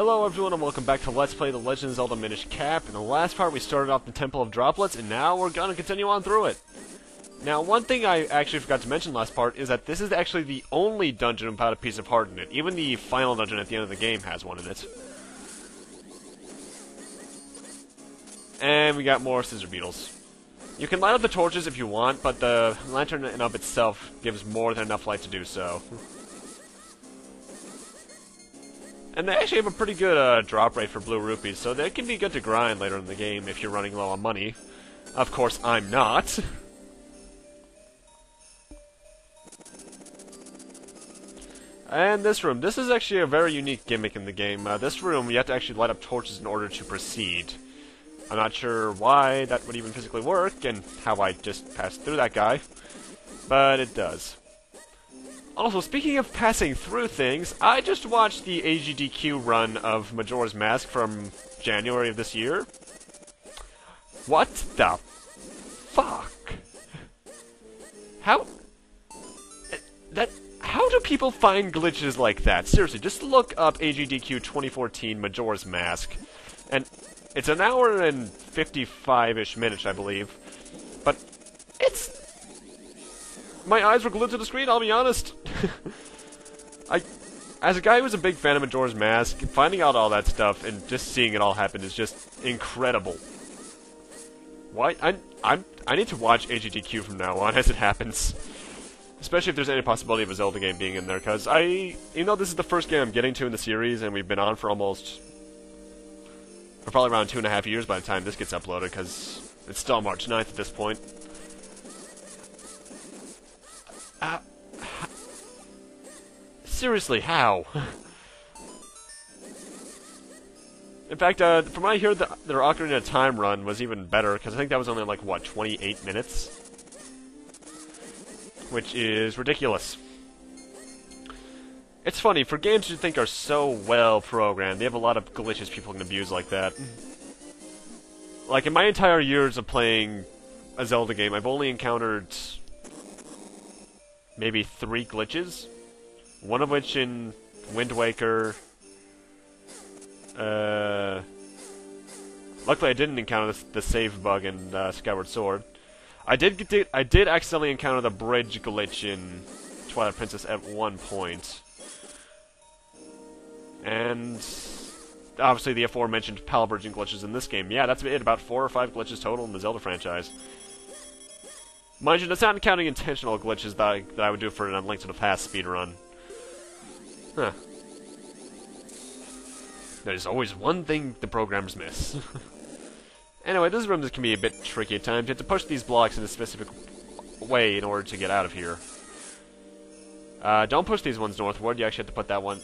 Hello everyone and welcome back to Let's Play The Legend of Zelda Minish Cap. In the last part we started off the Temple of Droplets and now we're gonna continue on through it. Now one thing I actually forgot to mention last part is that this is actually the only dungeon without a piece of heart in it. Even the final dungeon at the end of the game has one in it. And we got more scissor beetles. You can light up the torches if you want, but the lantern in of itself gives more than enough light to do so. And they actually have a pretty good drop rate for blue rupees, so they can be good to grind later in the game if you're running low on money. Of course, I'm not. And this room. This is actually a very unique gimmick in the game. This room, you have to actually light up torches in order to proceed. I'm not sure why that would even physically work, and how I just passed through that guy, but it does. Also, speaking of passing through things, I just watched the AGDQ run of Majora's Mask from January of this year. What the fuck? How do people find glitches like that? Seriously, just look up AGDQ 2014 Majora's Mask, and it's an hour and 55-ish minutes, I believe, but it's... My eyes were glued to the screen, I'll be honest. As a guy who's a big fan of Majora's Mask, finding out all that stuff and just seeing it all happen is just incredible. Why? I need to watch AGDQ from now on as it happens. Especially if there's any possibility of a Zelda game being in there, because even though this is the first game I'm getting to in the series, and we've been on for probably around 2.5 years by the time this gets uploaded, because it's still March 9th at this point. Seriously, how? In fact, from what I hear, their Ocarina of Time run was even better, because I think that was only like, what, 28 minutes? Which is ridiculous. It's funny, for games you think are so well programmed, they have a lot of glitches people can abuse like that. Like, in my entire years of playing a Zelda game, I've only encountered maybe 3 glitches. One of which in Wind Waker. Luckily I didn't encounter the save bug in Skyward Sword. I did accidentally encounter the bridge glitch in Twilight Princess at one point. And obviously the aforementioned Pal Bridging glitches in this game. Yeah, that's it, about 4 or 5 glitches total in the Zelda franchise. Mind you, that's not counting intentional glitches that I would do for an Link to the Past speedrun. Huh. There's always one thing the programmers miss. Anyway, this room can be a bit tricky at times. You have to push these blocks in a specific way in order to get out of here. Don't push these ones northward. You actually have to put that one...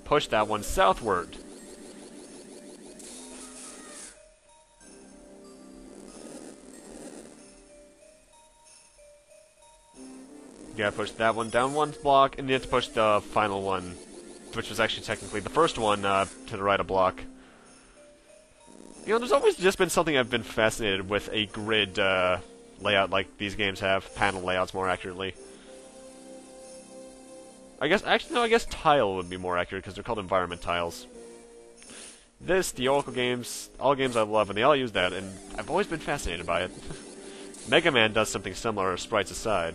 push that one southward. You gotta push that one down one block, and you have to push the final one, which was actually technically the first one, to the right a block. You know, there's always just been something I've been fascinated with a grid layout like these games have, panel layouts more accurately. I guess tile would be more accurate because they're called environment tiles. This, the Oracle games, all games I love, and they all use that, and I've always been fascinated by it. Mega Man does something similar, sprites aside.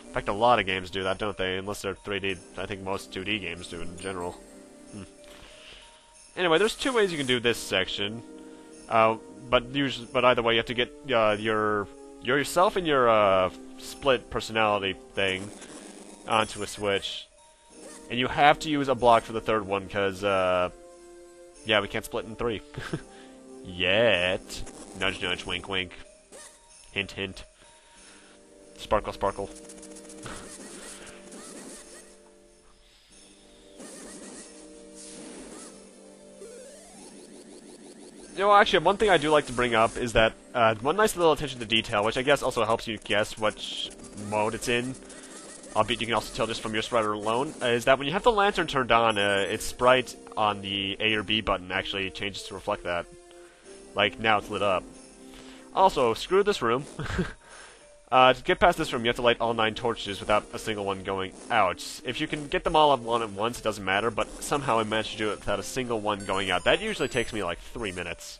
In fact, a lot of games do that, don't they? Unless they're 3D. I think most 2D games do in general. Anyway, there's 2 ways you can do this section. But either way, you have to get yourself and your split personality thing onto a switch, and you have to use a block for the third one because yeah, we can't split in 3 yet. Nudge, nudge, wink, wink. Hint, hint. Sparkle, sparkle. You know, actually, one thing I do like to bring up is that one nice little attention to detail, which I guess also helps you guess which mode it's in, albeit you can also tell just from your sprite alone, is that when you have the lantern turned on, its sprite on the A or B button actually changes to reflect that. Like, now it's lit up. Also, screw this room. To get past this room, you have to light all 9 torches without a single one going out. If you can get them all up one at once, it doesn't matter, but somehow I managed to do it without a single one going out. That usually takes me like 3 minutes.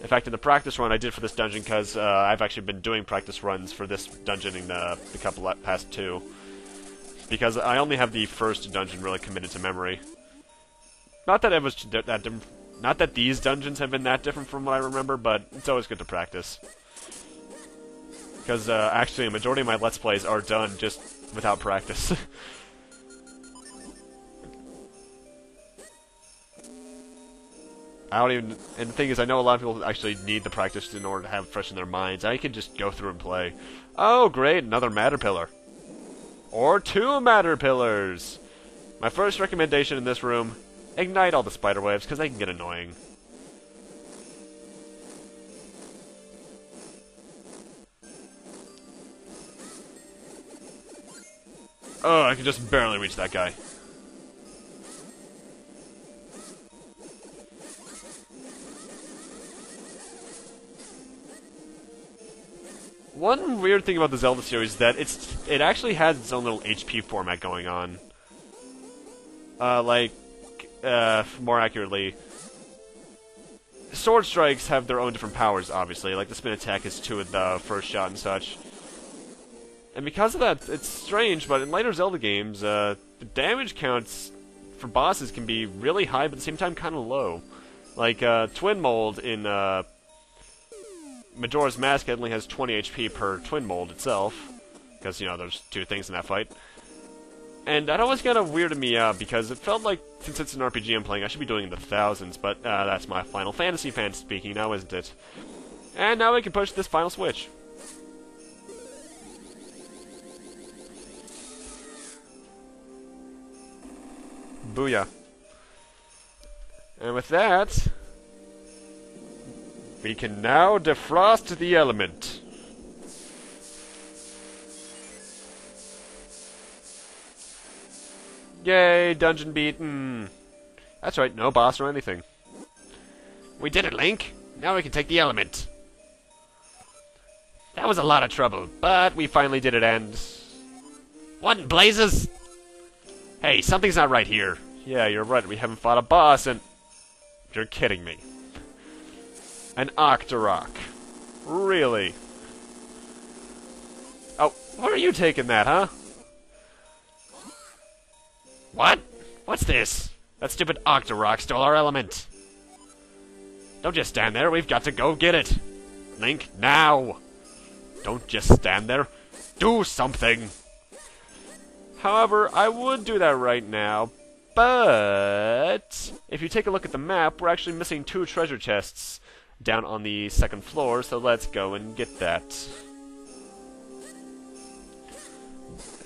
In fact, in the practice run I did for this dungeon, because I've actually been doing practice runs for this dungeon in the couple past 2. Because I only have the first dungeon really committed to memory. Not that it was that different. Not that these dungeons have been that different from what I remember, but it's always good to practice. Because actually, a majority of my Let's Plays are done just without practice. I don't even... And the thing is, I know a lot of people actually need the practice in order to have it fresh in their minds. I can just go through and play. Oh, great, another matter pillar. Or 2 matter pillars! My first recommendation in this room, ignite all the spider webs, because they can get annoying. Oh, I can just barely reach that guy. One weird thing about the Zelda series is that it actually has its own little HP format going on. More accurately, sword strikes have their own different powers, obviously. Like, the spin attack is 2 at the first shot and such. And because of that, it's strange, but in later Zelda games, the damage counts for bosses can be really high, but at the same time kind of low. Like, Twin Mold in Majora's Mask only has 20 HP per Twin Mold itself. Because, you know, there's 2 things in that fight. And that always kind of weirded me out, because it felt like, since it's an RPG I'm playing, I should be doing it in the thousands, but that's my Final Fantasy fan speaking now, isn't it? And now we can push this final switch. Booyah. And with that, we can now defrost the element. Yay, dungeon beaten. That's right, no boss or anything. We did it, Link. Now we can take the element. That was a lot of trouble, but we finally did it, and... What in blazes? Hey, something's not right here. Yeah, you're right, we haven't fought a boss, and... You're kidding me. An Octorock. Really? Oh, where are you taking that, huh? What? What's this? That stupid Octorock stole our element. Don't just stand there, we've got to go get it. Link, now! Don't just stand there. Do something! However, I would do that right now, but... If you take a look at the map, we're actually missing 2 treasure chests down on the 2nd floor, so let's go and get that.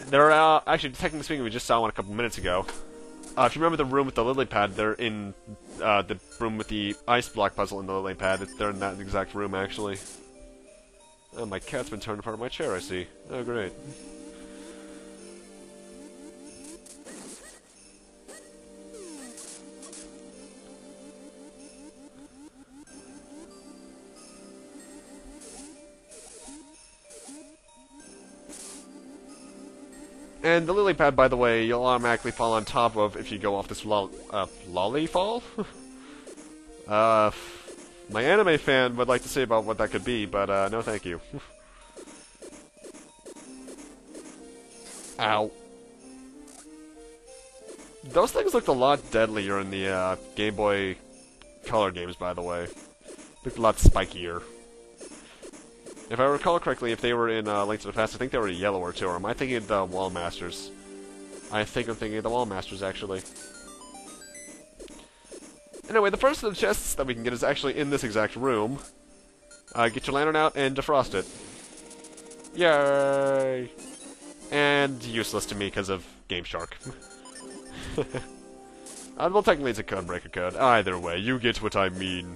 There are, actually, technically speaking, we just saw one a couple minutes ago. If you remember the room with the lily pad, they're in the room with the ice block puzzle in the lily pad. They're in that exact room, actually. Oh, my cat's been torn apart of my chair, I see. Oh, great. And the lily pad, by the way, you'll automatically fall on top of if you go off this lolly fall? My anime fan would like to say about what that could be, but no thank you. Ow. Those things looked a lot deadlier in the Game Boy Color games, by the way. Looked a lot spikier. If I recall correctly, if they were in Link to the Past, I think they were yellower too, or am I thinking of the Wall Masters? I think I'm thinking of the Wall Masters, actually. Anyway, the first of the chests that we can get is actually in this exact room. Get your lantern out and defrost it. Yay! And useless to me because of Game Shark. Well, technically it's a codebreaker code. Either way, you get what I mean.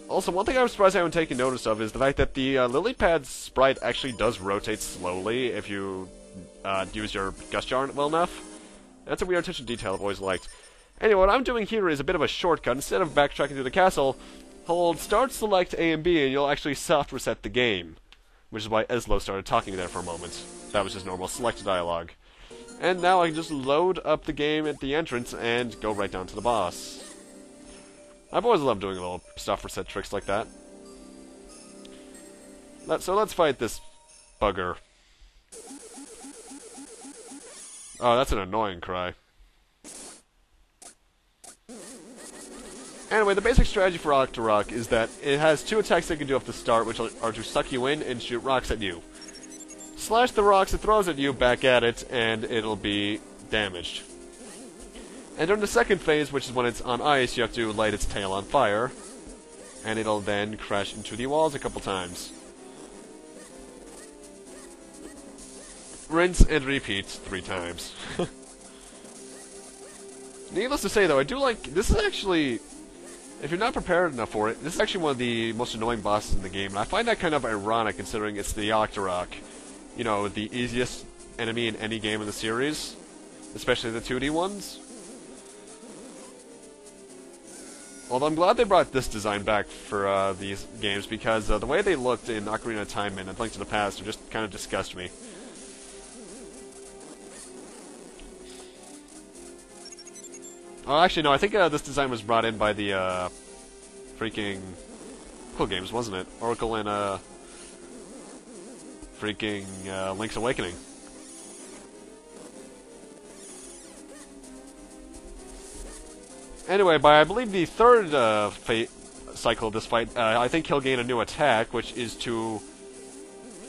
Also, one thing I'm surprised I haven't taken notice of is the fact that the lily pad's sprite actually does rotate slowly if you use your gust jar on it well enough. That's a weird attention to detail I've always liked. Anyway, what I'm doing here is a bit of a shortcut. Instead of backtracking to the castle, hold Start, Select A and B, and you'll actually soft reset the game. Which is why Eslo started talking there for a moment. That was just normal select dialogue. And now I can just load up the game at the entrance and go right down to the boss. I've always loved doing little soft reset tricks like that. So let's fight this bugger. Oh, that's an annoying cry. Anyway, the basic strategy for Octorock is that it has two attacks it can do off the start, which are to suck you in and shoot rocks at you. Slash the rocks it throws at you, back at it, and it'll be damaged. And during the second phase, which is when it's on ice, you have to light its tail on fire, and it'll then crash into the walls a couple times. Rinse and repeat 3 times. Needless to say, though, I do like... This is actually... If you're not prepared enough for it, this is actually one of the most annoying bosses in the game, and I find that kind of ironic considering it's the Octorock. You know, the easiest enemy in any game in the series, especially the 2D ones. Although I'm glad they brought this design back for these games, because the way they looked in Ocarina of Time and Link to the Past just kind of disgust me. Oh, actually, no, I think this design was brought in by the, freaking... Cool Games, wasn't it? Oracle and, freaking, Link's Awakening. Anyway, by, I believe, the third, cycle of this fight, I think he'll gain a new attack, which is to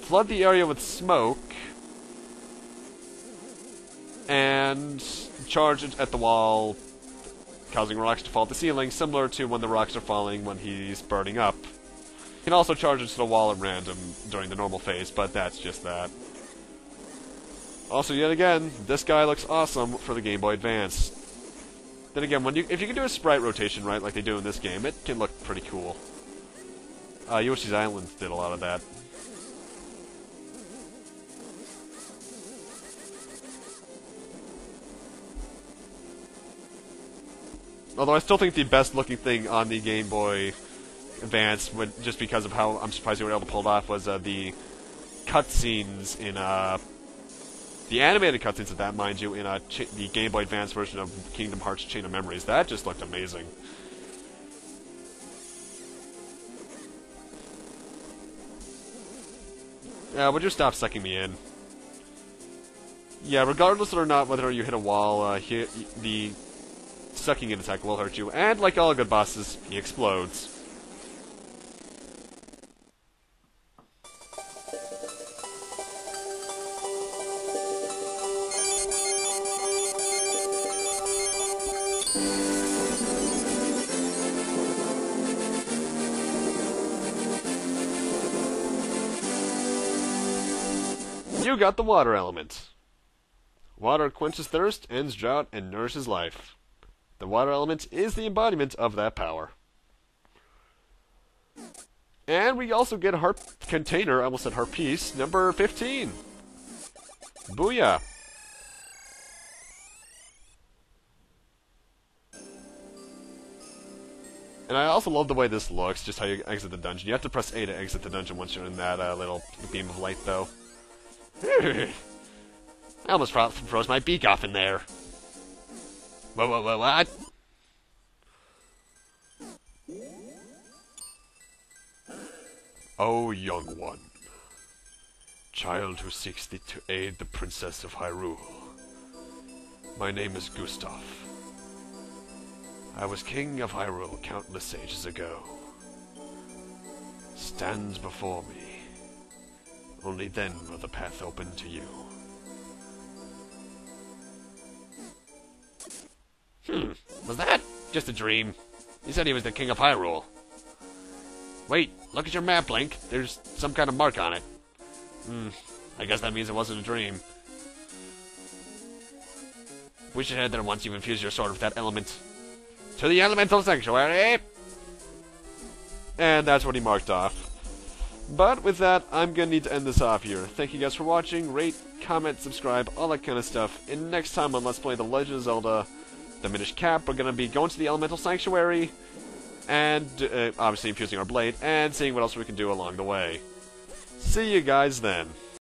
flood the area with smoke and charge it at the wall, causing rocks to fall to the ceiling, similar to when the rocks are falling when he's burning up. You can also charge it to the wall at random during the normal phase, but that's just that. Also, yet again, this guy looks awesome for the Game Boy Advance. Then again, if you can do a sprite rotation right, like they do in this game, it can look pretty cool. Yoshi's Island did a lot of that. Although I still think the best looking thing on the Game Boy Advance, just because of how I'm surprised they were able to pull it off, was the cutscenes in the animated cutscenes of that, mind you, in the Game Boy Advance version of Kingdom Hearts Chain of Memories. That just looked amazing. Yeah, would you stop sucking me in? Yeah, regardless or not whether you hit a wall, the sucking in attack will hurt you, and like all good bosses, he explodes. You got the water element. Water quenches thirst, ends drought, and nourishes life. The water element is the embodiment of that power. And we also get harp container, I almost said harp piece, number 15. Booyah. And I also love the way this looks, just how you exit the dungeon. You have to press A to exit the dungeon once you're in that little beam of light, though. I almost froze my beak off in there. What? Oh, young one. Child who seeks thee to aid the Princess of Hyrule. My name is Gustav. I was king of Hyrule countless ages ago. Stands before me. Only then will the path open to you. Was that just a dream? He said he was the king of Hyrule. Wait, look at your map, Link. There's some kind of mark on it. I guess that means it wasn't a dream. We should head there once you've infused your sword with that element. To the elemental sanctuary! And that's what he marked off. But with that, I'm gonna need to end this off here. Thank you guys for watching. Rate, comment, subscribe, all that kind of stuff. And next time on Let's Play The Legend of Zelda, the Minish Cap, we're gonna be going to the Elemental Sanctuary, and obviously infusing our blade, and seeing what else we can do along the way. See you guys then.